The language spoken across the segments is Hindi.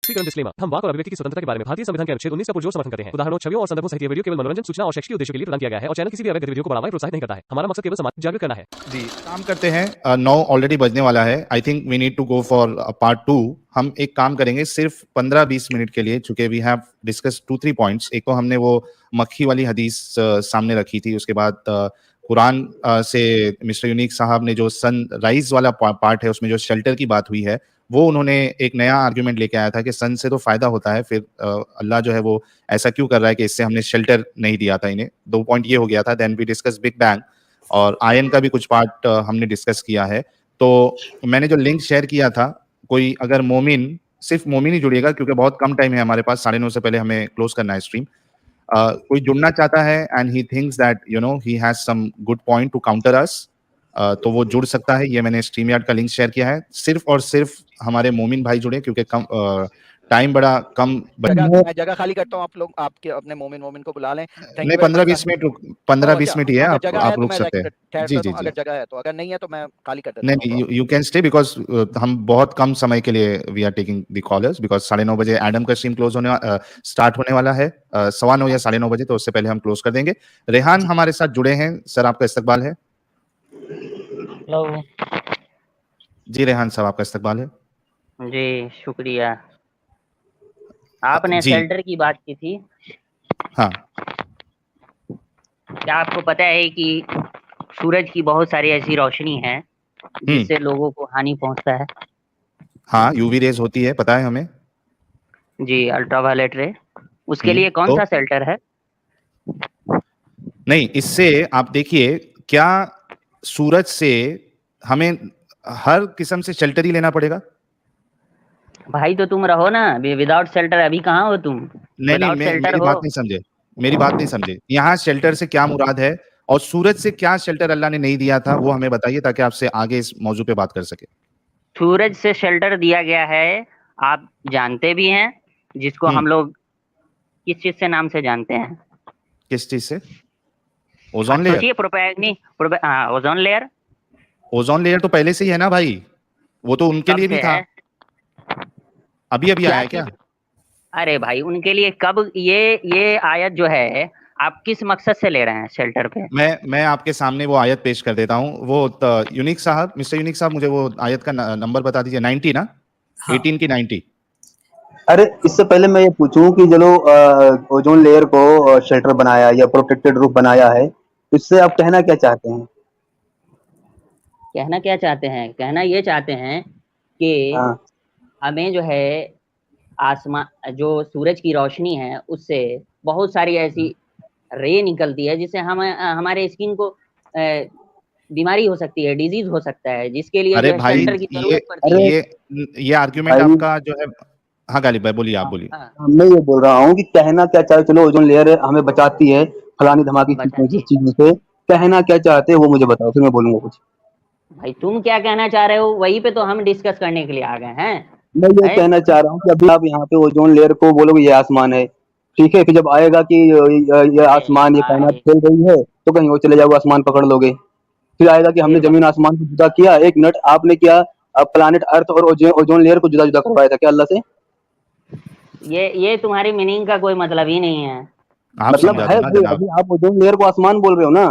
स्पष्टीकरण डिस्क्लेमर। हम वाक और अभिव्यक्ति की स्वतंत्रता के बारे में भारतीय संविधान के अनुच्छेद 19 का पुरजोर समर्थन करते हैं। उदाहरणों, छवियों और संदर्भों सहित ये वीडियो केवल मनोरंजन, सूचना और शैक्षिक उद्देश्यों के लिए प्रदान किया गया है और चैनल किसी भी अवैध गतिविधियों को बढ़ावा या प्रोत्साहित नहीं करता है। हमारा मकसद केवल समाज को जागरूक करना है। जी, काम करते हैं। 9 ऑलरेडी बजने वाला है। I think we need to go for part 2। हम एक काम करेंगे सिर्फ 15-20 मिनट के लिए, चूंकि वी हैव डिस्कस 2-3 पॉइंट्स। एक तो हमने वो मक्खी वाली हदीस सामने रखी थी, उसके बाद कुरान से मिस्टर यूनिक साहब ने जो सनराइज वाला पार्ट है उसमें जो शेल्टर की बात हुई है, वो उन्होंने एक नया आर्ग्यूमेंट लेके आया था कि सन से तो फायदा होता है, फिर अल्लाह जो है वो ऐसा क्यों कर रहा है कि इससे हमने शेल्टर नहीं दिया था इन्हें। 2 पॉइंट ये हो गया था। Then we discuss big bang और आयन का भी कुछ पार्ट हमने डिस्कस किया है। तो मैंने जो लिंक शेयर किया था, कोई अगर मोमिन, सिर्फ मोमिन ही जुड़िएगा क्योंकि बहुत कम टाइम है हमारे पास, 9:30 से पहले हमें क्लोज करना है स्ट्रीम। कोई जुड़ना चाहता है and he thinks that you know he has some good point to counter us, तो वो जुड़ सकता है। ये मैंने स्ट्रीम यार्ड का लिंक शेयर किया है। सिर्फ और सिर्फ हमारे मोमिन भाई जुड़े क्योंकि कम टाइम बड़ा कम। मैं जगह खाली करता हूँ, आप लोग आपके अपने मोमिन को बुला लें। नहीं, 15-20 मिनट ही है, आप रुक सकते हैं। जी जी अगर जगह है तो, अगर नहीं है तो मैं खाली कर देता हूँ। नहीं, यू कैन स्टे बिकॉज हम बहुत कम समय के लिए we are taking the callers, because 9:30 बजे एडम का स्ट्रीम स्टार्ट होने वाला है। 9:15 या 9:30 बजे, तो उससे पहले हम क्लोज कर देंगे। रेहान हमारे साथ जुड़े हैं। सर, आपका इस्तकबाल है। हेलो जी रेहान साहब, आपका इस्तकबाल है। जी, शुक्रिया। आपने जी। शेल्टर की बात की थी। हाँ, क्या आपको पता है कि सूरज की बहुत सारी ऐसी रोशनी है जिससे लोगों को हानि पहुंचता है? हाँ, यूवी रेज होती है, पता है हमें। जी, अल्ट्रावायलेट रे। उसके लिए कौन तो सा शेल्टर है? नहीं, इससे आप देखिए, क्या सूरज से हमें हर किस्म से शेल्टर ही लेना पड़ेगा? भाई तो तुम रहो ना विदाउट शेल्टर। अभी कहाँ हो तुम? नहीं, मेरी बात नहीं समझे। मेरी बात नहीं समझे। यहाँ शेल्टर से क्या मुराद है और सूरज से क्या शेल्टर अल्लाह ने नहीं दिया था, वो हमें बताइए ताकि आपसे आगे इस मौजू पे बात कर सके। सूरज से शेल्टर दिया गया है, आप जानते भी हैं, जिसको हम लोग किस चीज से नाम से जानते हैं? किस चीज से? Ozone layer. Ozone layer. Ozone layer तो पहले से ही है ना भाई, वो तो उनके लिए भी था। अभी आया है क्या? अरे भाई, उनके लिए कब? ये आयत जो है आप किस मकसद से ले रहे हैं शेल्टर पे? मैं आपके सामने वो आयत पेश कर देता हूँ। वो यूनिक साहब, मिस्टर यूनिक साहब, मुझे वो आयत का नंबर बता दीजिए। 90 ना? हाँ। 18 की 90। अरे, इससे पहले मैं ये पूछूं कि चलो ओजोन लेयर को शेल्टर बनाया या प्रोटेक्टेड रूफ बनाया है, इससे आप कहना क्या चाहते हैं? कहना क्या चाहते हैं? कहना ये चाहते हैं कि हमें जो है आसमान, जो सूरज की रोशनी है, उससे बहुत सारी ऐसी रे निकलती है जिससे हम हमारे स्किन को बीमारी हो सकती है, डिजीज हो सकता है, जिसके लिए अरे जो भाई, शेल्टर की जरूरत पड़ती है। ये आर्ग्यूमेंट आपका जो है। हाँ गालिब भाई, बोलिए, आप बोलिए। मैं ये बोल रहा हूँ कि कहना क्या चाहे, चलो ओजोन लेयर हमें बचाती है फलानी धमाकी चीजों से, कहना क्या चाहते हैं वो मुझे बताओ, फिर मैं बोलूंगा कुछ। भाई तुम क्या कहना चाह रहे हो, वही पे तो हम डिस्कस करने के लिए आ गए हैं। मैं ये कहना चाह रहा हूँ कि अभी आप यहाँ पे ओजोन लेयर को बोलोगे ये आसमान है, ठीक है, फिर जब आएगा कि ये आसमान, ये कायनात फैल रही है, तो कहीं वो चले जाओगे, आसमान पकड़ लोगे। फिर आएगा कि हमने जमीन आसमान को जुदा किया। एक मिनट, आपने क्या प्लानिट अर्थ और ओजोन लेयर को जुदा जुदा करवाया था क्या अल्लाह से? ये तुम्हारी मीनिंग का कोई मतलब ही नहीं है। मतलब है, अभी आप ओजोन लेयर को आसमान बोल रहे हो ना,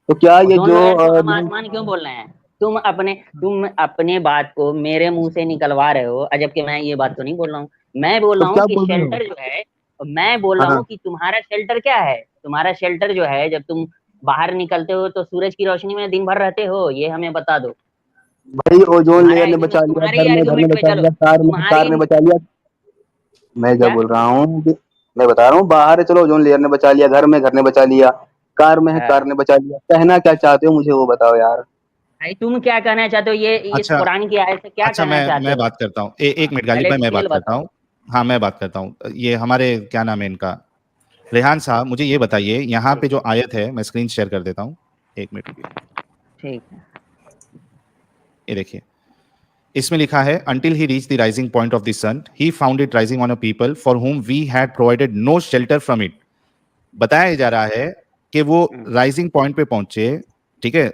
तो क्या ये जो हम आसमान क्यों बोल रहे हैं? तुम अपने बात को मेरे मुंह से निकलवा रहे हो, जबकि मैं ये बात तो नहीं बोल रहा हूँ। मैं बोल रहा हूँ कि शेल्टर जो है, मैं बोल रहा हूँ कि तुम्हारा शेल्टर क्या है? तुम्हारा शेल्टर जो है, जब तुम बाहर निकलते हो तो सूरज की रोशनी में दिन भर रहते हो, ये हमें बता दो भाई। ओजोन लेयर ने बचा लिया, घर में बचा लिया, कार ने बचा लिया। मैं क्या बोल रहा हूँ कि मैं बता रहा हूँ, बाहर है, चलो ओजोन लेयर ने बचा लिया, घर ने बचा लिया, कार में है, कार ने बचा लिया। कहना क्या चाहते हो मुझे वो बताओ यार। भाई तुम क्या कहना चाहते हो? इस कुरान की आयत से क्या कहना चाहते हो? मैं बात करता हूँ। एक मिनट गालिब भाई, मैं बात करता हूँ। हाँ, मैं बात करता हूँ। ये हमारे क्या नाम है इनका, रेहान साहब, मुझे ये बताइए, यहाँ पे जो आयत है, मैं स्क्रीन शेयर कर देता हूँ। एक मिनट रुकिए। ठीक है, ये देखिए, इसमें लिखा है, until he reached the rising point of the sun, he found it rising on a people for whom we had provided no shelter from it। बताया जा रहा है कि वो राइजिंग पॉइंट पे पहुंचे, ठीक है,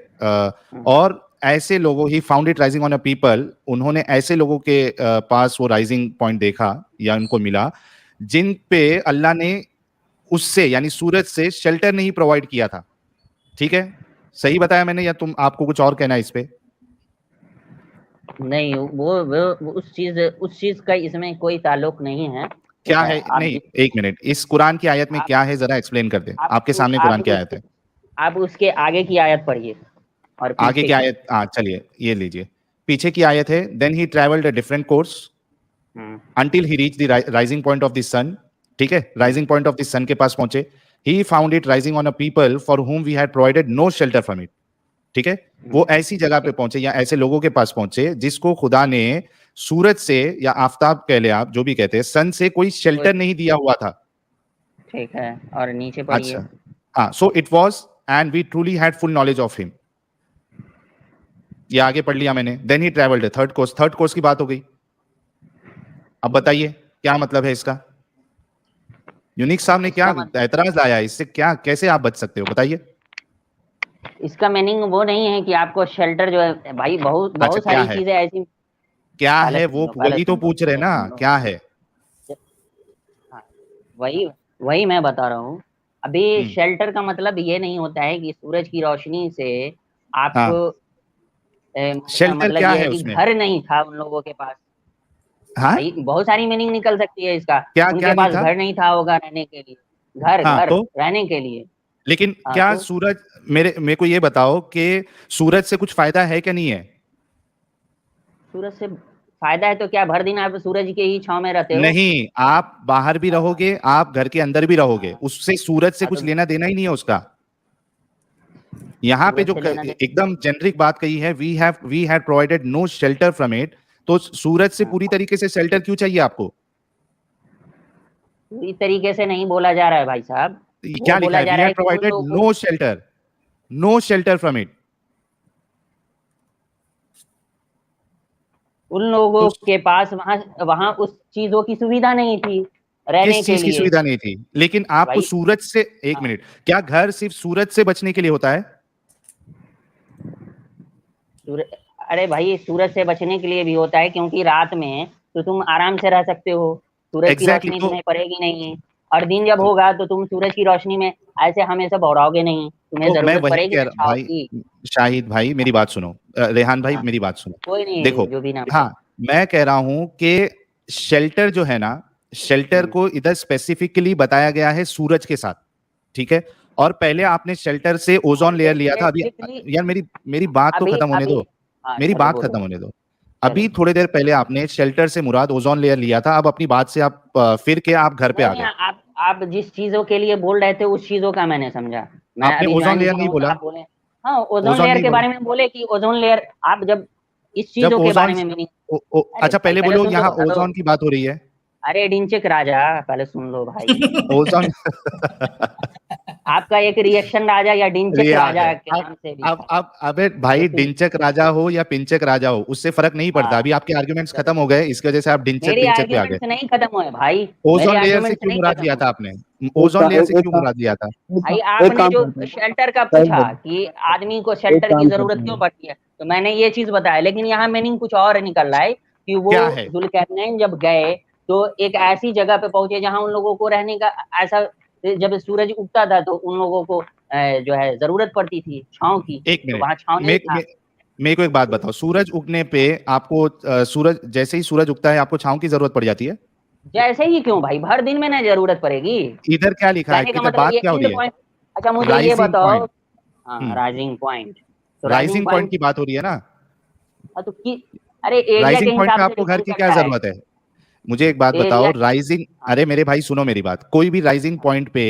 और ऐसे लोगों ही found it rising on a people, उन्होंने ऐसे लोगों के पास वो राइजिंग पॉइंट देखा या उनको मिला जिन पे अल्लाह ने उससे यानी सूरज से शेल्टर नहीं प्रोवाइड किया था। ठीक है, सही बताया मैंने या तुम आपको कुछ और कहना है इस पे? नहीं, वो उस चीज का इसमें कोई ताल्लुक नहीं है। क्या है? नहीं, एक मिनट, इस कुरान की आयत में क्या है जरा एक्सप्लेन कर दे। आपके सामने कुरान की आयत है, आप उसके आगे की आयत पढ़िए और आगे की आयत। हाँ चलिए ये लीजिए, पीछे की आयत है, then he travelled a different course until he reached the rising point of the sun। ठीक है, राइजिंग पॉइंट ऑफ द सन के पास पहुंचे। he found it rising on a people for whom we had provided no shelter from it। ठीक है, वो ऐसी जगह पे पहुंचे या ऐसे लोगों के पास पहुंचे जिसको खुदा ने सूरज से या आफताब कह ले आप जो भी कहते हैं, सन से कोई शेल्टर नहीं दिया हुआ था। ठीक है, और नीचे पढ़िए। अच्छा, हाँ, so it was and we truly had full knowledge of him. ये आगे पढ़ लिया मैंने। Then he travelled, third course की बात हो गई। अब बताइए क्या मतलब है इसका? यूनिक साहब ने क्या एतराज लाया इससे, क्या कैसे आप बच सकते हो बताइए? इसका मीनिंग वो नहीं है कि आपको शेल्टर जो है भाई, बहुत सारी चीजें ऐसी क्या है वो वही तो पूछ रहे ना, क्या है? वही मैं बता रहा हूँ। अभी शेल्टर का मतलब ये नहीं होता है कि सूरज की रोशनी से आपको शेल्टर मतलब क्या ये है कि उसमें? घर नहीं था उन लोगों के पास। हाँ? भाई बहुत सारी मीनिंग निकल सकती है इसका। क्या उनके पास घर नहीं था होगा रहने के लिए, घर रहने के लिए। लेकिन क्या सूरज, मेरे को ये बताओ कि सूरज से कुछ फायदा है क्या नहीं है? सूरज से फायदा है तो क्या भर दिन आप सूरज के ही छांव में रहते हो? नहीं, आप बाहर भी रहोगे, आप घर के अंदर भी रहोगे, उससे सूरज से कुछ लेना देना ही नहीं है उसका। यहाँ पे जो एकदम जेनरिक बात कही है, we had provided no shelter from it, तो सूरज से पूरी तरीके से शेल्टर क्यों चाहिए आपको? पूरी तरीके से नहीं बोला जा रहा है भाई साहब। क्या लिखा है? We had provided no shelter from it. उन लोगों के पास वहां उस चीजों की सुविधा नहीं थी रहने के लिए। किस चीज की सुविधा नहीं थी? लेकिन आपको सूरज से, एक मिनट, क्या घर सिर्फ सूरज से बचने के लिए होता है? अरे भाई, सूरज से बचने के लिए भी होता है, क्योंकि रात में तो तुम आराम से रह सकते हो, सूरज की रोशनी तुम्हें पड़ेगी नहीं। और दिन जब होगा तो तुम सूरज की रोशनी में ऐसे हमेशा बौराओगे नहीं, तुम्हें जरूरत पड़ेगी भाई। शाहिद भाई मेरी बात सुनो, रेहान भाई मेरी बात सुनो। कोई नहीं, देखो जो भी ना, हाँ, मैं कह रहा हूं कि शेल्टर जो है ना, शेल्टर को इधर स्पेसिफिकली बताया गया है सूरज के साथ। ठीक है, और पहले आपने शेल्टर से ओजोन लेयर लिया था। अभी यार मेरी बात तो खत्म होने दो, मेरी बात खत्म होने दो। अभी थोड़ी देर पहले आपने शेल्टर से मुराद ओजोन लेयर लिया था। अब अपनी बात से आप फिर के आप घर पे आ गए। आप जिस चीजों के लिए बोल रहे थे उस चीजों का मैंने समझा। आपने ओजोन लेयर नहीं बोला। हाँ, ओजोन लेयर के बारे में बोले कि ओजोन लेयर, आप जब इस चीजों के बारे में मीनिंग। अच्छा पहले बोलो, यहाँ ओजोन की बात हो रही है। अरे डिंचक राजा, पहले सुन लो भाई। ओजोन आपका एक रिएक्शन राजा या डिंचक राजा के नाम से भी। अब अबे भाई, डिंचक राजा हो या पिंचक राजा हो, उससे फर्क नहीं पड़ता। अभी आपके आर्गुमेंट्स खत्म हो गए, इसकी वजह से आप डिंचक पिंचक पे आ गए। नहीं खत्म हुए भाई। ओजोन लेयर से क्यों मुराद लिया था आपने? ओजोन लेयर से क्यों मुराद लिया था भाई? आपने जो शेल्टर का पूछा कि आदमी को शेल्टर की जरूरत क्यों पड़ती है, तो मैंने ये चीज बताया। लेकिन यहाँ मीनिंग कुछ और निकल रहा है कि वो जुल्करनैन जब गए तो एक ऐसी जगह पे पहुंचे जहां उन लोगों को रहने का ऐसा, जब सूरज उगता था तो उन लोगों को जो है जरूरत पड़ती थी छांव की। एक मिनट, वहां छांव नहीं था। मेरे को एक बात बताओ, सूरज उगने पे आपको सूरज जैसे ही सूरज उगता है आपको छांव की जरूरत पड़ जाती है? जैसे ही क्यों भाई, भर दिन में ना जरूरत पड़ेगी। इधर क्या लिखा है? मतलब बात क्या हो रही है? अच्छा मुझे ये बताओ। राइजिंग पॉइंट, राइजिंग पॉइंट की बात हो रही है ना? तो अरे राइजिंग पॉइंट पे आपको घर की क्या जरूरत है? मुझे एक बात बताओ, राइजिंग, अरे मेरे भाई सुनो मेरी बात, कोई भी राइजिंग पॉइंट पे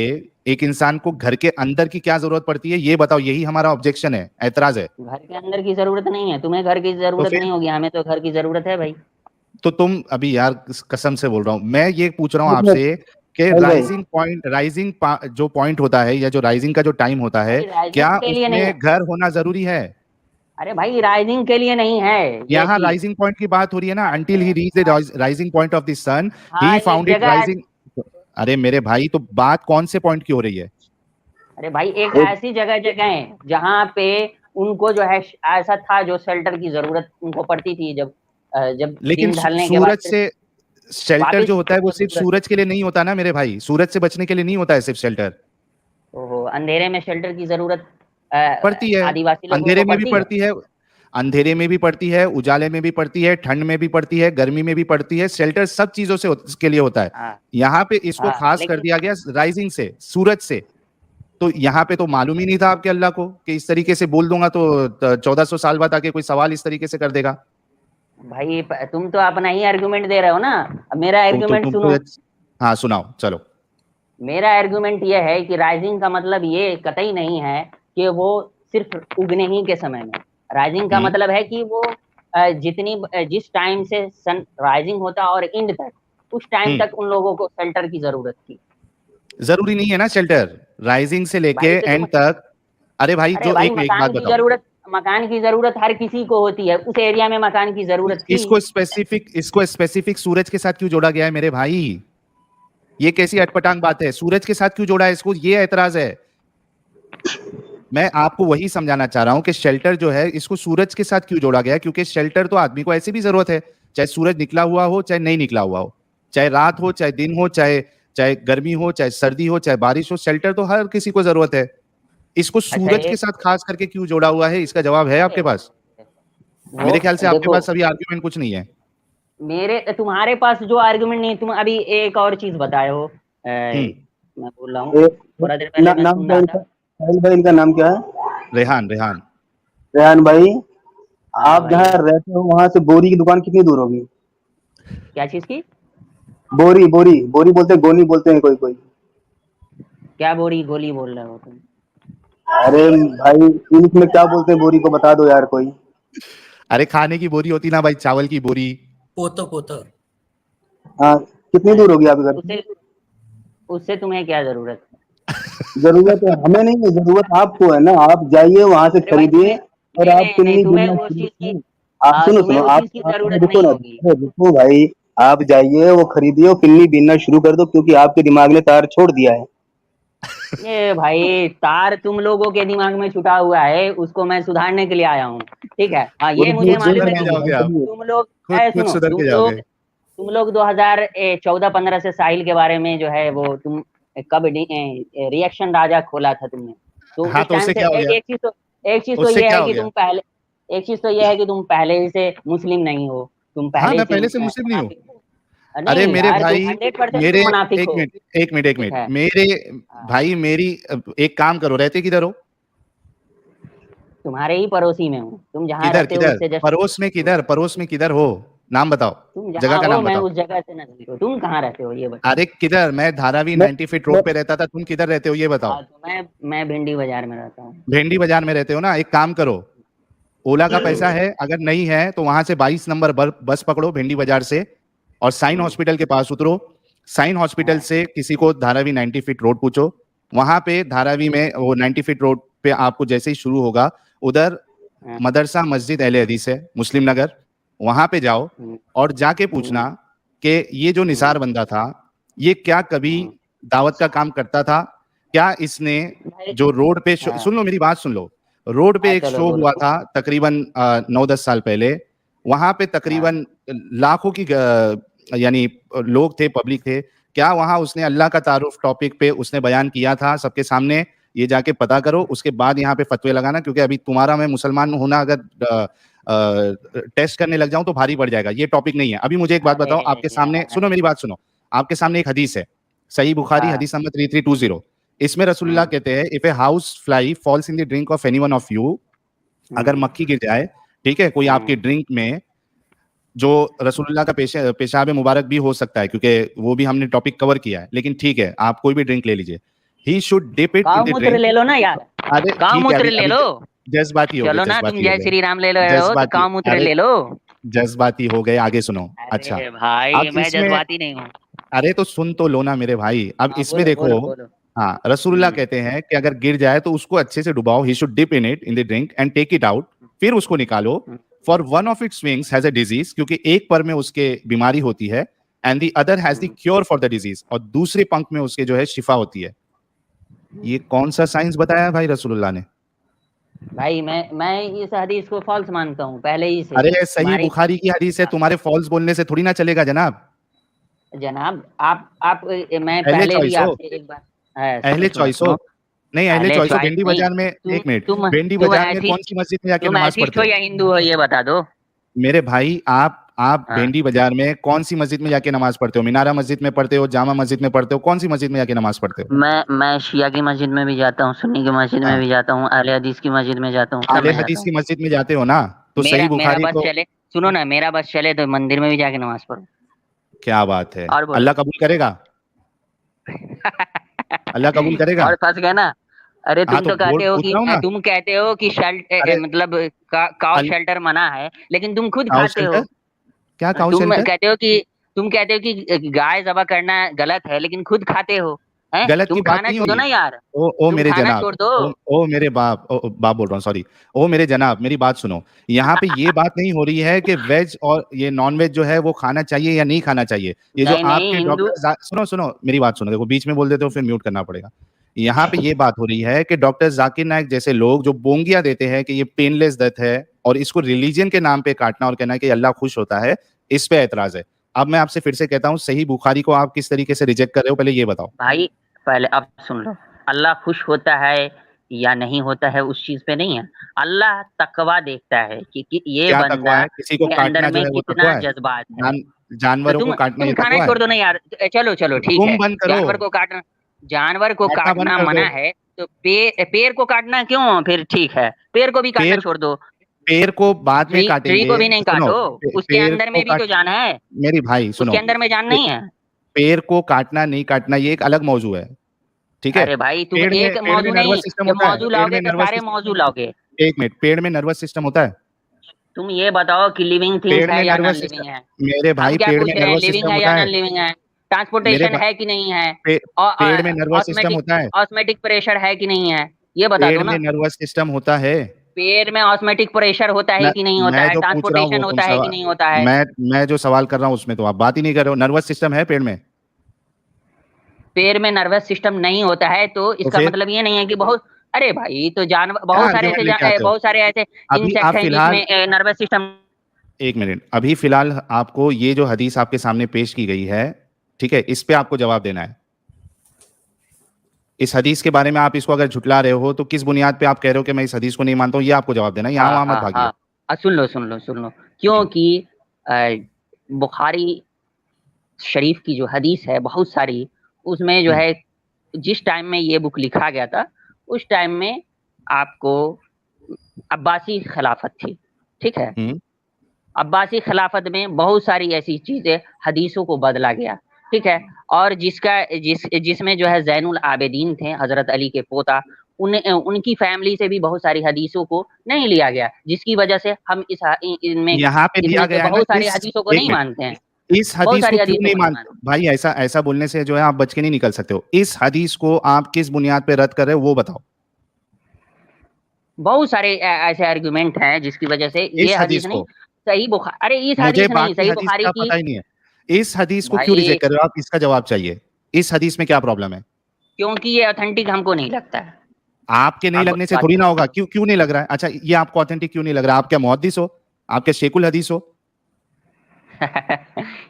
एक इंसान को घर के अंदर की क्या जरूरत पड़ती है ये बताओ। यही हमारा ऑब्जेक्शन है, एतराज है। घर के अंदर की जरूरत नहीं है, तुम्हें घर की जरूरत नहीं होगी, हमें तो घर की जरूरत है भाई। तो तुम अभी यार कसम से बोल रहा हूँ, मैं ये पूछ रहा हूँ आपसे कि राइजिंग जो पॉइंट होता है या जो राइजिंग का जो टाइम होता है, क्या उसमें घर होना जरूरी है? अरे भाई, राइजिंग के लिए नहीं है। यहाँ राइजिंग पॉइंट की बात हो रही है ना। Until he reach the rising point of the sun, he found it rising. अरे मेरे भाई, तो बात कौन से पॉइंट की हो रही है? अरे भाई, एक ऐसी जगह है जहाँ पे उनको जो है ऐसा था जो शेल्टर की जरूरत उनको पड़ती थी जब लेकिन दिन ढलने के बाद सूरज से शेल्टर वापस जो होता है वो उनको सिर्फ जरूरत सूरज के लिए नहीं होता ना मेरे भाई, सूरज से बचने के लिए नहीं होता है सिर्फ शेल्टर। ओहो, अंधेरे में शेल्टर की जरूरत पड़ती है, आदिवासी लोगों अंधेरे को में भी पड़ती है। पड़ती है, अंधेरे में भी पड़ती है, उजाले में भी पड़ती है, ठंड में भी पड़ती है, गर्मी में भी पड़ती है। शेल्टर सब चीजों से के लिए होता है। हाँ यहाँ पे इसको हाँ, खास कर लेकिन दिया गया राइजिंग से, सूरज से। तो यहाँ पे तो मालूम ही नहीं था आपके अल्लाह को कि इस तरीके से बोल दूंगा तो 1400 साल बाद आके कोई सवाल इस तरीके से कर देगा। भाई तुम तो अपना ही आर्गुमेंट दे रहे हो ना, अब मेरा आर्गुमेंट सुनो। हाँ सुनाओ चलो। मेरा आर्गुमेंट ये है कि राइजिंग का मतलब ये कतई नहीं है कि वो सिर्फ उगने ही के समय में। राइजिंग का मतलब है कि वो जिस टाइम से सन राइजिंग होता और एंड तक, उस टाइम तक उन लोगों को शेल्टर की जरूरत थी। जरूरी नहीं है ना शेल्टर, राइजिंग से लेके भाई तो एंड तक। अरे भाई अरे जो भाई, एक बात बताओ, मकान की जरूरत हर किसी को होती है, उस एरिया में मकान की जरूरत थी। इसको स्पेसिफिक सूरज के साथ क्यों जोड़ा गया है मेरे भाई? ये कैसी अटपटांग बात है? सूरज के साथ क्यों जोड़ा है इसको? ये ऐतराज है। मैं आपको वही समझाना चाह रहा हूं कि शेल्टर जो है इसको सूरज के साथ क्यों जोड़ा गया है, क्योंकि शेल्टर तो आदमी को ऐसे भी जरूरत है, चाहे सूरज निकला हुआ हो चाहे नहीं निकला हुआ हो, चाहे रात हो चाहे दिन हो, चाहे गर्मी हो चाहे सर्दी हो चाहे बारिश हो, शेल्टर तो हर किसी को जरूरत है। इसको सूरज के साथ खास करके क्यों जोड़ा हुआ है, इसका जवाब है आपके पास? मेरे ख्याल से आपके पास अभी आर्ग्यूमेंट कुछ नहीं है। तुम्हारे पास जो आर्गुमेंट नहीं, तुम अभी एक और चीज बताए हो। मैं बोल रहा हूँ थोड़ा देर पहले मैं सुन रहा था। साहिल भाई, इनका नाम क्या है? रेहान। रेहान भाई, आप भाई। जहाँ रहते हो वहां से बोरी की दुकान कितनी दूर होगी? क्या चीज की? बोरी बोलते हैं, गोनी बोलते हैं कोई कोई। क्या बोरी गोली बोल रहे हो तुम? अरे भाई, इंग्लिश में क्या बोलते हैं बोरी को, बता दो यार कोई। अरे खाने की बोरी होती ना भाई, चावल की बोरी। पोतो। हाँ, कितनी दूर होगी आपके घर से? उससे तुम्हें क्या जरूरत? जरूरत है हमें नहीं है, जरूरत आपको है ना। आप जाइए वहां से खरीदिए और आप नहीं, तुम्हें उस चीज की आप सुनो उस चीज की जरूरत रुको नहीं ना, होगी। रुको भाई। आप जाइए वो खरीदिए और पिन्नी बीनना शुरू कर दो, क्योंकि आपके दिमाग ने तार छोड़ दिया है। ये भाई, तार तुम लोगों के दिमाग में छुटा हुआ है, उसको मैं सुधारने के लिए आया हूँ। ठीक है, हाँ, ये मुझे मालूम है। तुम लोग सुनो, तुम लोग 2014-15 से साहिल के बारे में जो है वो तुम कब रिएक्शन राजा खोला था तुमने, तो हाँ, उस तो टाइम उससे से क्या हो गया? एक चीज तो उससे ये क्या है हो कि गया? तुम पहले ही से मुस्लिम नहीं हो। तुम हाँ, पहले मैं पहले से मुस्लिम नहीं हूँ। मुनाफिक हो। अरे नहीं मेरे यार, भाई, तुम 100% मेरे तुम मुनाफिक एक हो। मिनट ठीक है। मेरे भाई, मेरी एक काम करो, रहते किधर हो? तुम्हारे ही पड़ोसी में हूँ, तुम जहाँ किधर रहते हो किधर उससे जस्ट पड़ोस में किधर हो? नाम बताओ, तुम जगह जहाँ का हो नाम मैं बताओ। उस जगह से नजदीक हूँ। तुम कहाँ रहते हो ये बताओ। अरे किधर? मैं धारावी 90 फीट रोड पे रहता था, तुम किधर रहते हो ये बताओ। हाँ, तो मैं भिंडी बाजार में रहता हूँ। भेंडी बाजार में रहते हो ना? एक काम करो, ओला का पैसा है, अगर नहीं है तो वहां से 22 नंबर बस पकड़ो भेंडी बाजार से, और साइन हॉस्पिटल के पास उतरो। साइन हॉस्पिटल से किसी को धारावी 90 फीट रोड पूछो, वहां पे धारावी में वो 90 फीट रोड पे आपको जैसे ही शुरू होगा, उधर मदरसा मस्जिद अहले हदीस है, मुस्लिम नगर, वहां पे जाओ और जाके पूछना कि ये जो निसार बंदा था, ये क्या कभी दावत का काम करता था? क्या इसने जो रोड पे सुन लो मेरी बात सुन लो, रोड पे एक शो हुआ था तकरीबन 9-10 साल पहले, वहां पे तकरीबन लाखों की यानी लोग थे, पब्लिक थे। क्या वहां उसने अल्लाह का तारुफ टॉपिक पे उसने बयान किया था सबके सामने? ये जाके पता करो, उसके बाद यहाँ पे फतवे लगाना, क्योंकि अभी तुम्हारा मैं मुसलमान होना अगर टेस्ट करने लग जाऊं तो भारी पड़ जाएगा। ये टॉपिक नहीं है। अभी मुझे एक बात बताओ, आपके सामने सुनो मेरी बात सुनो, आपके सामने एक हदीस है, सही बुखारी हदीस नंबर 3320। इसमें रसूलुल्लाह कहते हैं, if a house fly falls in the drink of anyone of you, अगर मक्खी गिर जाए, ठीक है, कोई आपकी ड्रिंक में, जो रसूलुल्लाह का पेशाब मुबारक भी हो सकता है, क्योंकि वो भी हमने टॉपिक कवर किया है, लेकिन ठीक है, आप कोई भी ड्रिंक ले लीजिए, he should dip it in the drink. ले लो ना यार, अरे कामूत्र ले लो, जज्बाती हो गए, चलो ना, तुम जय श्री राम ले लो, कामूत्र ले लो, जज्बाती हो गए। आगे सुनो। अच्छा भाई, मैं जज्बाती नहीं हूँ। अरे तो सुन तो लो ना मेरे भाई। अब इसमें देखो, बोलो। हाँ, रसूलुल्लाह कहते हैं कि अगर गिर जाए तो उसको अच्छे से डुबाओ, he should dip in it in the drink and take it out, फिर उसको निकालो। For one of its wings has a disease, क्योंकि एक पर में उसके बीमारी होती है, and the other has the cure for the disease, और दूसरे पंख में उसके जो है शिफा होती है। ये कौन सा साइंस बताया भाई रसूलुल्लाह ने? भाई मैं इस हदीस को फॉल्स मानता हूँ पहले ही से। अरे सही तुम्हारी बुखारी की हदीस है, तुम्हारे फॉल्स बोलने से थोड़ी ना चलेगा जनाब। जनाब आप मैं अहले पहले भी चॉइस हो, आपसे एक बार अहले सुनो चॉइस हो। सुनो। नहीं अहले पहले चॉइस हो, चॉइस भेंडी नहीं, बाजार में, तुम एक मिनट, तुम भेंडी तुम बाजार में कौन एथिस्ट सी मस्जिद में जाके तुम नमाज एथिस्ट पढ़ते हो हो? या हिंदू हो ये बता दो। मेरे भाई आप हाँ। भेंडी बाजार में कौन सी मस्जिद में जाके नमाज पढ़ते हो? मीनारा मस्जिद में पढ़ते हो, जामा मस्जिद में पढ़ते हो, कौन सी मस्जिद में जाके नमाज पढ़ते हो? मैं शिया की मस्जिद में भी जाता हूँ, सुन्नी की मस्जिद में हाँ, भी जाता हूँ, अहले हदीस की मस्जिद में जाता हूँ, सब आले में जाता हदीस हूँ। की मस्जिद में जाते हो ना, तो सही मेरा मेरा बुखारी बस को। चले, सुनो ना, मेरा बस चले तो मंदिर में भी जाके नमाज पढ़ो। क्या बात है, और बोलो। अल्लाह कबूल करेगा? अल्लाह कबूल करेगा? और फंस गए ना। अरे हाँ तुम तो तो कहते हो पूछ कि रहा हूँ ना। तुम कहते हो कि अरे मतलब काउ शेल्टर मना है, लेकिन तुम खुद काउ खाते शेल्टर? हो। क्या काउ तुम शेल्टर? कहते हो कि तुम कहते हो कि गाय ज़बह करना गलत है, लेकिन खुद खाते हो। हैं? गलत की तुम बात खाना नहीं छोड़ दो हुई। ना यार। ओ तुम मेरे खाना जनाब, छोड़ दो। ओ मेरे बाप, बाप बोल रहा हूँ, सॉरी। ओ मेरे जनाब, मेरी बात सुनो। यहाँ पे ये बात नहीं हो रही है कि वेज और ये नॉन वेज जो है वो खाना चाहिए या नहीं खाना चाहिए। ये जो नहीं नहीं आपके हिंदू। डॉक्टर, सुनो सुनो मेरी बात सुनो, देखो बीच में बोल देते हो फिर म्यूट करना पड़ेगा। यहाँ पे ये बात हो रही है कि डॉक्टर जाकिर नाइक जैसे लोग जो बोंगिया देते हैं कि ये पेनलेस डेथ है और इसको रिलीजन के नाम पे काटना और कहना कि अल्लाह खुश होता है, इस पे एतराज है। अब मैं आपसे फिर से कहता हूँ, सही बुखारी को आप किस तरीके से रिजेक्ट कर रहे हो, पहले ये बताओ। भाई पहले अब सुन लो। अल्लाह खुश होता है या नहीं होता है उस चीज पे नहीं है। अल्लाह तकवा देखता है कि ये क्या तकवा बंदा है? किसी को के अंदर काटना जो में है वो कितना तकवा है? जज्बात है। जान तो जानवरों को काटना तुम ये खाना तकवा है? छोड़ दो ना यार। चलो चलो ठीक तुम है। बंद करो, जानवर को काटना बंद काटना कर दो। मना है, तो पेड़ को काटना क्यों फिर ठीक है? पेड़ को भी काटना पेड़ छोड़ दो। पेड़ को बाद में ट्री काटेंगे, को भी नहीं सुनो। काटो। उसके पेड़ अंदर को में भी काट, तो जान है। मेरी भाई उसके सुनो। अंदर में जान पे, नहीं है। पेड़ को काटना नहीं काटना ये एक अलग मौजू है, ठीक है? अरे भाई तुम एक पेड़ में मौजू नहीं, नर्वस सिस्टम जब होता है, मौजू पेड़ में लाओगे तो नर्वस सारे सिस्टम। मौजू लाओगे। एक मिनट, पेड़ में नर्वस सिस्टम होता है? तुम ये बताओ कि लिविंग थिंग्स पेड़ में है या नॉन नर्वस लिविंग है? सिस्टम, मेरे हम भाई क्या पेड़ में पूछ रहे हैं, नर्वस लिविंग सिस्टम है या होता है। नॉन लिविंग है? मेरे ट्रांसपोर्टेशन भा, है कि नहीं है? पे, पेड़ में और नर्वस सिस्टम ऑस्मेटिक होता है। ऑस्मेटिक प्रेशर है कि नहीं है? ये बता पेड़ दो में ना। नर्वस सिस्टम होता है। पेड़ में ऑस्मेटिक प्रेशर होता है मैं कि नहीं होता मैं है? जो पूछ रहा हूँ वो ट्रांसपोर्टेशन तुम होता है कि सवाल, नहीं होता है? मैं जो सवाल कर रहा हूँ उसमें तो आप बात ही नहीं कर रहे हो। नर्वस सिस्टम है पेड़ में? पेड़ में नर्वस सिस्टम नहीं होता है तो तो इसका फिर मतलब ये नहीं है कि बहुत। अरे भाई तो जानवर क्या आर्ग्यूमेंट लेके आते हो? बहुत सारे ऐसे अभी इंसेक्ट आप हैं फिलहाल, जिसमें नर्वस सिस्टम। एक मिनट, अभी फिलहाल आपको ये जो हदीस आपके सामने पेश की गई है, ठीक है, इस पे आपको जवाब देना है। इस हदीस के बारे में आप इसको अगर झुटला रहे हो तो किस बुनियाद पे आप कह रहे हो कि मैं इस हदीस को नहीं मानता हूँ, ये आपको जवाब देना है। यहाँ हाँ वहां मत हाँ भागिए। हाँ। सुन लो क्योंकि अ, बुखारी शरीफ की जो हदीस है बहुत सारी, उसमें जो हम्म, है जिस टाइम में ये बुक लिखा गया था उस टाइम में आपको अब्बासी खिलाफत थी। ठीक है। हम्म, अब्बासी खिलाफत में बहुत सारी ऐसी चीजें हदीसों को बदला गया। ठीक है। और जिसमें जो है जैनुल आबिदीन थे हजरत अली के पोता, उनकी फैमिली से भी बहुत सारी हदीसों को नहीं लिया गया, जिसकी वजह से हम इनमें यहाँ पे दिया इनमें से गया है ना, बहुत सारी इस, हदीसों को एक नहीं मिनट, मानते हैं। इस बहुत हदीस को सारी क्यों हदीसों नहीं को नहीं मानते मानते। भाई? ऐसा ऐसा बोलने से जो है आप बच के नहीं निकल सकते हो। इस हदीस को आप किस बुनियाद पे रद्द कर रहे हो वो बताओ। बहुत सारे ऐसे आर्गुमेंट हैं जिसकी वजह से इस ये हदीस हदीस नहीं को, सही बुखारी, अरे इस मुझे हदीस नहीं, बाकी सही हदीस बुखारी का की। पता ही नहीं है। इस हदीस को क्यों भाई रिजेक्ट कर रहे हो आप? इसका जवाब चाहिए। इस हदीस में क्या प्रॉब्लम है? क्योंकि ये ऑथेंटिक हमको नहीं लगता है। आपके नहीं अब लगने से बात थोड़ी ना होगा। क्यों क्यों नहीं लग रहा है? अच्छा, ये आपको ऑथेंटिक क्यों नहीं लग रहा? आप क्या मुहद्दिस हो? आप क्या शेखुल हदीस हो?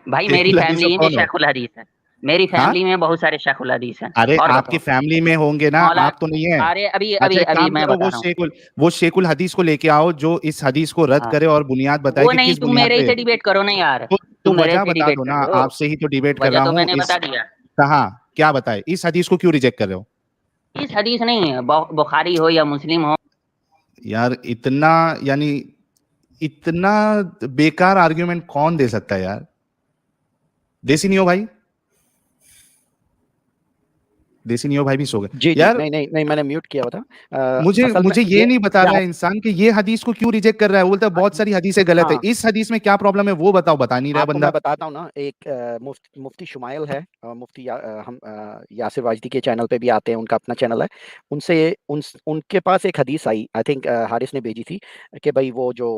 भाई मेरी शेखुल हदीस हो, फैमिली में कौन हो? शेखुल हदीस है। मेरी हाँ, फैमिली में बहुत सारे शेखुल हदीस हैं। अरे और आपकी बताओ। फैमिली में होंगे ना, मौला। आप तो नहीं है। अरे अभी अच्छा अभी एक अभी काम मैं करो, बता रहा हूँ। वो शेकुल हदीस को लेके आओ जो इस हदीस को रद्द हाँ। करे और बुनियाद बताए वो कि नहीं, किस तुम बुनियाद मेरे पे। से डिबेट करो ना यार। तो तुम मेरे वजह से बता डिबेट दो कर ना, लो। आपसे ही तो डिबेट कर वजह रहा तो हूँ मैंने इस। बता दिया। कहाँ? क्या बताए? इस हदीस को क्यों रिजेक्ट कर रहे हो? इस हदीस नहीं है, बुखारी हो या मुस्लिम हो। यार इतना, यानी इतना बेकार आर्ग्यूमेंट कौन दे सकता है यार? देसी नहीं हो भाई? देसी नहीं हो भाई भी सो गए जी जी, यार। नहीं नहीं नहीं, मैंने म्यूट किया हुआ था। मुझे असल में मुझे ये नहीं बता ये रहा है इंसान कि ये हदीस को क्यों रिजेक्ट कर रहा है। वो बोलता है बहुत सारी हदीसें गलत है। हाँ, इस हदीस में क्या प्रॉब्लम है वो बताओ, बता नहीं रहा है आपको बंदा। मैं बताता हूँ ना। एक मुफ्ती शुमाइल है, हम यासिर वाजदी के चैनल पे भी आते हैं, उनका अपना चैनल है। उनके पास एक हदीस आई, आई थिंक हारिस ने भेजी थी, कि भाई वो जो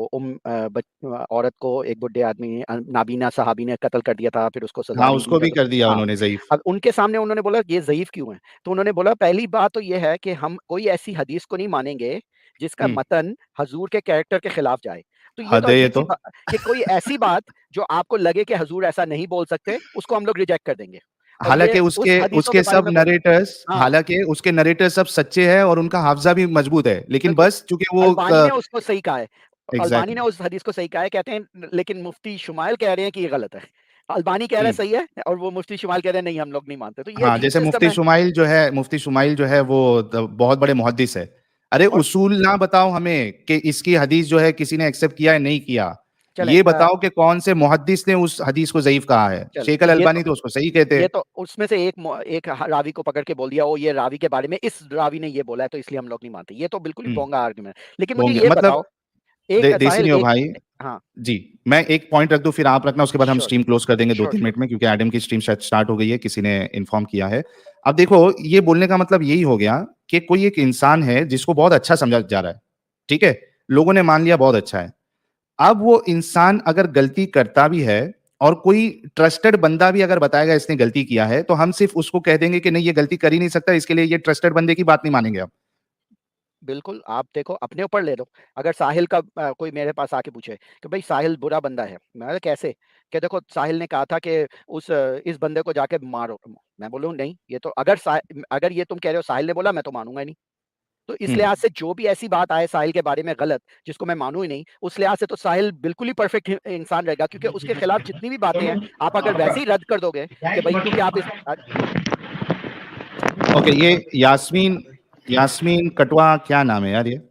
औरत को एक बुढ़े आदमी ने, नाबीना सहाबी ने कत्ल कर दिया था, फिर उसको सजा हाँ नहीं दी। उसको भी कर दिया हाँ, उन्होंने ज़ईफ। अब उनके सामने उन्होंने बोला ये ज़ईफ क्यों है। है। तो उन्होंने बोला पहली बात तो ये है कि हम कोई ऐसी हदीस को नहीं मानेंगे जिसका मतन हजूर के कैरेक्टर के खिलाफ जाए। तो ये हद तो है ये अजीब सी तो। कि कोई ऐसी बात जो आपको लगे कि हजूर ऐसा नहीं बोल सकते, उसको हम लोग रिजेक्ट कर देंगे। और ये हालांकि उस उसके हदीसों के उसके बारे सब में बोल रहे हैं। नरेटर्स हाँ, हालांकि उसके नरेटर्स सब सच्चे हैं और उनका हाफजा भी मजबूत है, लेकिन बिल्कुल। बस चूंकि वो अल्बानी ने उसको सही कहा है। अल्बानी ने एग्जैक्टली उस हदीस को सही कहा है, कहते हैं लेकिन मुफ्ती शुमाइल कह रहे हैं कि ये गलत है। अल्बानी कह रहा है हम्म सही है और वो मुफ्ती शुमाइल कह रहे हैं नहीं हम लोग नहीं मानते। तो ये हाँ, अजीब जैसे सिस्टम है। मुफ्ती शुमाइल जो है वो बहुत बड़े मुहद्दिस है। अरे और उसूल ना बताओ हमें कि इसकी हदीस जो है किसी ने एक्सेप्ट किया है नहीं किया, चलें ये बताओ कि कौन से मुहद्दिस ने उस हदीस को ज़ईफ कहा है। चलें शेख अल अलबानी तो उसको सही कहते ये हैं। तो उसमें से एक रावी को पकड़ के बोल दिया, ओ ये रावी के बारे में इस रावी ने ये बोला है तो इसलिए हम लोग नहीं मानते। ये तो बिल्कुल ही बोंगा आर्गुमेंट है। लेकिन मुझे होंगे ये मतलब बताओ, एक देसी साहिल नहीं हो एक। भाई। हाँ, जी, मैं एक पॉइंट रख दूं फिर आप रखना, उसके बाद हम श्योर स्ट्रीम क्लोज कर देंगे दो श्योर तीन श्योर। मिनट में, क्योंकि एडम की स्ट्रीम शायद स्टार्ट हो गई है, किसी ने इन्फॉर्म किया है। अब देखो, ये बोलने का मतलब यही हो गया कि कोई एक इंसान है जिसको बहुत अच्छा समझा जा रहा है, ठीक है, लोगों ने मान लिया बहुत अच्छा है। अब वो इंसान अगर गलती करता भी है और कोई ट्रस्टेड बंदा भी अगर बताएगा इसने गलती किया है, तो हम सिर्फ उसको कह देंगे कि नहीं ये गलती कर ही नहीं सकता, इसके लिए ये ट्रस्टेड बंदे की बात नहीं मानेंगे अब। बिल्कुल, आप देखो अपने ऊपर ले लो। अगर साहिल का कोई मेरे पास आके पूछे कि भाई साहिल बुरा बंदा है, मैं बोला कैसे? कि देखो साहिल ने कहा था कि इस बंदे को जाके मारो। मैं बोलूँ नहीं, ये तो अगर ये तुम कह रहे हो साहिल ने बोला, मैं तो मानूंगा ही नहीं। तो इस हम्म लिहाज से जो भी ऐसी बात आए साहिल के बारे में गलत, जिसको मैं मानूँ ही नहीं, उस लिहाज से तो साहिल बिल्कुल ही परफेक्ट इंसान रहेगा, क्योंकि उसके खिलाफ जितनी भी बातें हैं, आप अगर वैसे ही रद्द कर दोगे कि भाई क्योंकि आप ओके, ये यास्मीन यास्मीन कटवा क्या नाम है यार, ये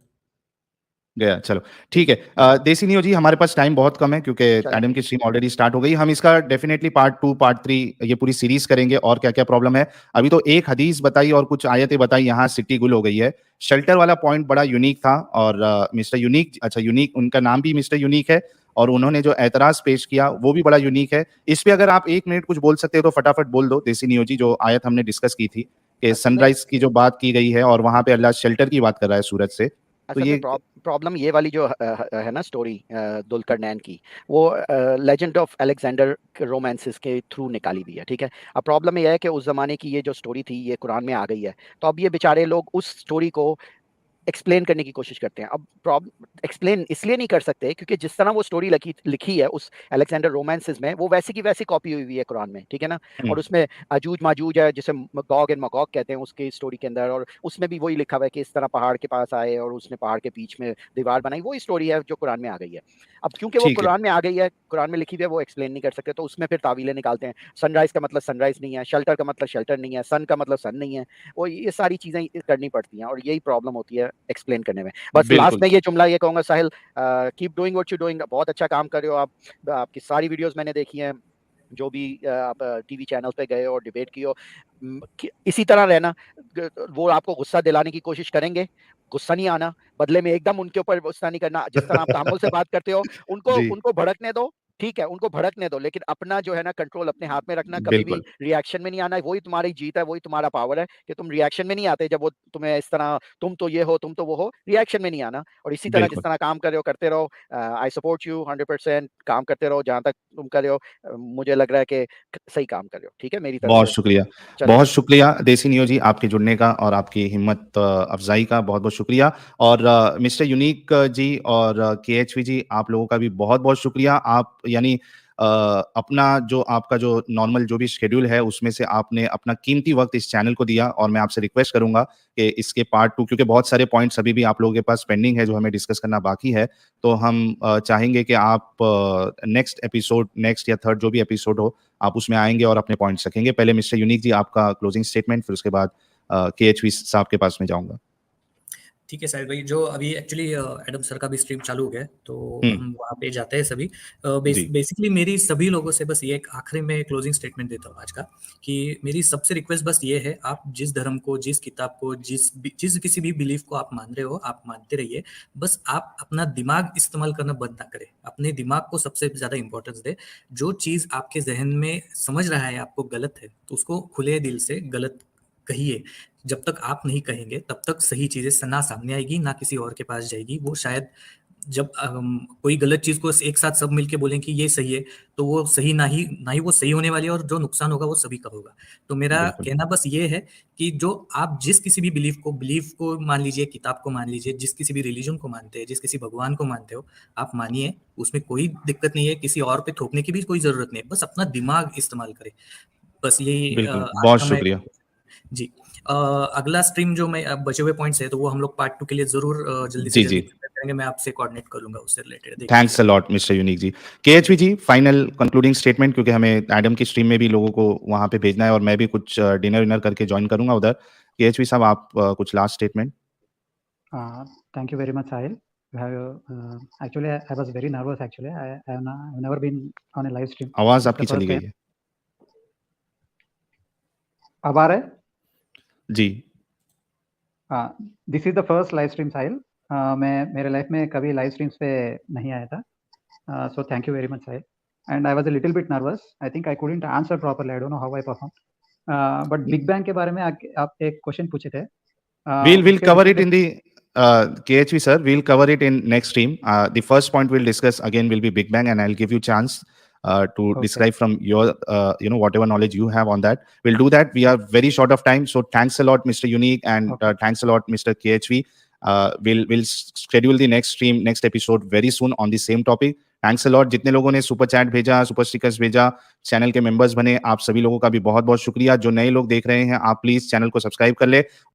गया, चलो ठीक है। देसी नियो जी, हमारे पास टाइम बहुत कम है क्योंकि चलें एडम की स्ट्रीम ऑलरेडी स्टार्ट हो गई। हम इसका डेफिनेटली पार्ट 2 पार्ट 3 ये पूरी सीरीज करेंगे और क्या क्या प्रॉब्लम है। अभी तो एक हदीस बताई और कुछ आयतें बताई, यहाँ सिटी गुल हो गई है। शेल्टर वाला पॉइंट बड़ा यूनिक था और मिस्टर यूनिक, अच्छा यूनिक, उनका नाम भी मिस्टर यूनिक है और उन्होंने जो एतराज पेश किया वो भी बड़ा यूनिक है। इस पे अगर आप 1 मिनट कुछ बोल सकते हो तो फटाफट बोल दो देसी नियो जी, जो आयत हमने डिस्कस की थी कि असल में सनराइज की जो बात की गई है और वहां पे अल्लाह शेल्टर की बात कर रहा है सूरज से, तो असल में ये प्रॉब्लम ये वाली जो है ना स्टोरी दुलकरनैन की, वो लेजेंड ऑफ अलेक्जेंडर रोमांसिस के थ्रू निकाली हुई है, ठीक है। अब प्रॉब्लम ये है कि उस जमाने की ये जो स्टोरी थी ये कुरान में आ गई है। तो अब ये बेचारे लोग उस स्टोरी को एक्सप्लेन करने की कोशिश करते हैं। अब प्रॉब्लम एक्सप्लेन इसलिए नहीं कर सकते क्योंकि जिस तरह वो स्टोरी लिखी है उस अलेक्जेंडर रोमांसिस में, वो वैसी की वैसी कॉपी हुई हुई है कुरान में, ठीक है ना। और उसमें अजूज माजूज है जिसे गॉग एंड मगॉग कहते हैं उसकी स्टोरी के अंदर, और उसमें भी वही लिखा हुआ है कि इस तरह पहाड़ के पास आए और उसने पहाड़ के बीच में दीवार बनाई। वही स्टोरी है जो कुरान में आ गई है। अब क्योंकि वो ठीक है। कुरान में आ गई है, कुरान में लिखी हुई है, वो एक्सप्लेन नहीं कर सकते, तो उसमें फिर तावीलें निकालते हैं। सनराइज का मतलब सनराइज नहीं है, शेल्टर का मतलब शेल्टर नहीं है, सन का मतलब सन नहीं है। वो ये सारी चीजें करनी पड़ती हैं और यही प्रॉब्लम होती है एक्सप्लेन करने में। बस लास्ट बिल्कुल। में ये जुमला ये कहूंगा, Sahil keep doing what you doing, बहुत अच्छा काम कर रहे हो आप। आपकी सारी वीडियोस मैंने देखी हैं, जो भी आप टीवी चैनल पे गए और डिबेट की हो, इसी तरह रहना। वो आपको गुस्सा दिलाने की कोशिश करेंगे, गुस्सा नहीं आना, बदले में एकदम उनके ऊपर गुस्सा नहीं करना। जिस तरह आप तहम्मुल से बात करते हो, उनको जी, उनको भड़कने दो, ठीक है, उनको भड़कने दो, लेकिन अपना जो है ना कंट्रोल अपने हाथ में रखना। कभी भी बिल्कुल, रिएक्शन में नहीं आना। वही तुम्हारी जीत है, वही तुम्हारा पावर है कि तुम रिएक्शन में नहीं आते। जब वो तुम्हें इस तरह तुम तो ये हो, तुम तो वो हो, रिएक्शन में नहीं आना। और इसी तरह जिस बिल्कुल। तरह काम कर रहे हो करते रहो। आई सपोर्ट यू 100%, काम करते रहो जहां तक तुम कर रहे हो। मुझे लग रहा है कि सही काम कर रहे हो, ठीक है मेरी तरफ बहुत से। शुक्रिया, चलें, बहुत शुक्रिया देसी नियो जी, आपके जुड़ने का और आपकी हिम्मत अफ़ज़ाई का बहुत-बहुत शुक्रिया। और मिस्टर यूनिक जी और केएचवी जी, आप लोगों का भी बहुत-बहुत शुक्रिया। आप यानी अपना जो आपका जो नॉर्मल जो भी शेड्यूल है, उसमें से आपने अपना कीमती वक़्त इस चैनल को दिया और मैं आपसे रिक्वेस्ट करूँगा कि इसके पार्ट 2, क्योंकि बहुत सारे पॉइंट्स अभी भी आप लोगों के पास पेंडिंग है, जो हमें डिस्कस करना बाकी है। तो हम चाहेंगे कि आप नेक्स्ट एपिसोड, नेक्स्ट या थर्ड जो भी एपिसोड हो, आप उसमें आएँगे और अपने पॉइंट्स रखेंगे। पहले मिस्टर यूनिक जी आपका क्लोजिंग स्टेटमेंट, फिर उसके बाद केएचवी साहब के पास में जाऊँगा। ठीक है साहिल भाई, जो अभी एक्चुअली एडम सर का भी स्ट्रीम चालू हो गया है, तो हुँ, हम वहाँ पे जाते हैं सभी। जी, बेसिकली मेरी सभी लोगों से बस ये एक आखिरी में क्लोजिंग स्टेटमेंट देता हूँ आज का, कि मेरी सबसे रिक्वेस्ट बस ये है, आप जिस धर्म को, जिस किताब को, जिस किसी भी बिलीफ को आप मान रहे हो, आप मानते रहिए। बस आप अपना दिमाग इस्तेमाल करना बंद ना करें, अपने दिमाग को सबसे ज्यादा इंपॉर्टेंस दे। जो चीज आपके जहन में समझ रहा है आपको गलत है, तो उसको खुले दिल से गलत कहिए। जब तक आप नहीं कहेंगे तब तक सही चीजें ना सामने आएगी, ना किसी और के पास जाएगी। वो शायद जब कोई गलत चीज को एक साथ सब मिलके बोलें कि ये सही है, तो वो सही ना ही वो सही होने वाली है, और जो नुकसान होगा वो सभी का होगा। तो मेरा बिल्कुल। कहना बस ये है कि जो आप जिस किसी भी बिलीफ को मान लीजिए, किताब को मान लीजिए, जिस किसी भी रिलीजन को मानते हैं, जिस किसी भगवान को मानते हो, आप मानिए, उसमें कोई दिक्कत नहीं है, किसी और पे थोपने की भी कोई जरूरत नहीं है, बस अपना दिमाग इस्तेमाल करें। बस यही बिल्कुल, आज बहुत का मैं शुक्रिया। जी। अगला स्ट्रीम जो मैं बचे हुए पॉइंट्स है, तो वो हम लोग पार्ट 2 के लिए जरूर जल्दी से जी, जल्दी जी। करेंगे। मैं आपसे कोऑर्डिनेट कर लूंगा उससे related. Thanks a lot mister Unique ji. KHV ji, final concluding statement, क्योंकि हमें एडम की स्ट्रीम में भी लोगों को वहां पे भेजना है और मैं भी कुछ डिनर विनर करके ज्वाइन करूंगा उधर। केएचवी साहब, आप कुछ last statement. Thank you very much, Sahil. Actually, I was very nervous. Actually, I've never been on a live stream. आवाज This is आपकी the चली first गई time. है अब आ रहा है? जी। This is the first live stream, Sahil. मैं मेरे लाइफ में कभी लाइव स्ट्रीम्स पे नहीं आया था, so thank you very much, Sahil. And I was a little bit nervous. I think I couldn't answer properly. I don't know how I perform, but big bang के बारे में आप एक क्वेश्चन पूछे थे। We'll cover it in the KHV sir. We'll cover it in next stream. The first point we'll discuss again will be Big Bang, and I'll give you chance to describe from your whatever knowledge you have on that. We'll do that. We are very short of time, so thanks a lot, Mr. Unique, and thanks a lot, Mr. KHV. We'll schedule the next stream, next episode very soon on the same topic. Thanks a lot. जितने लोगों ने सुपर चैट भेजा, सुपर स्टिकर्स भेजा, चैनल के मेंबर्स बने, आप सभी लोगों का भी बहुत बहुत शुक्रिया। जो नए लोग देख रहे हैं, आप प्लीज चैनल को सब्सक्राइब कर ले।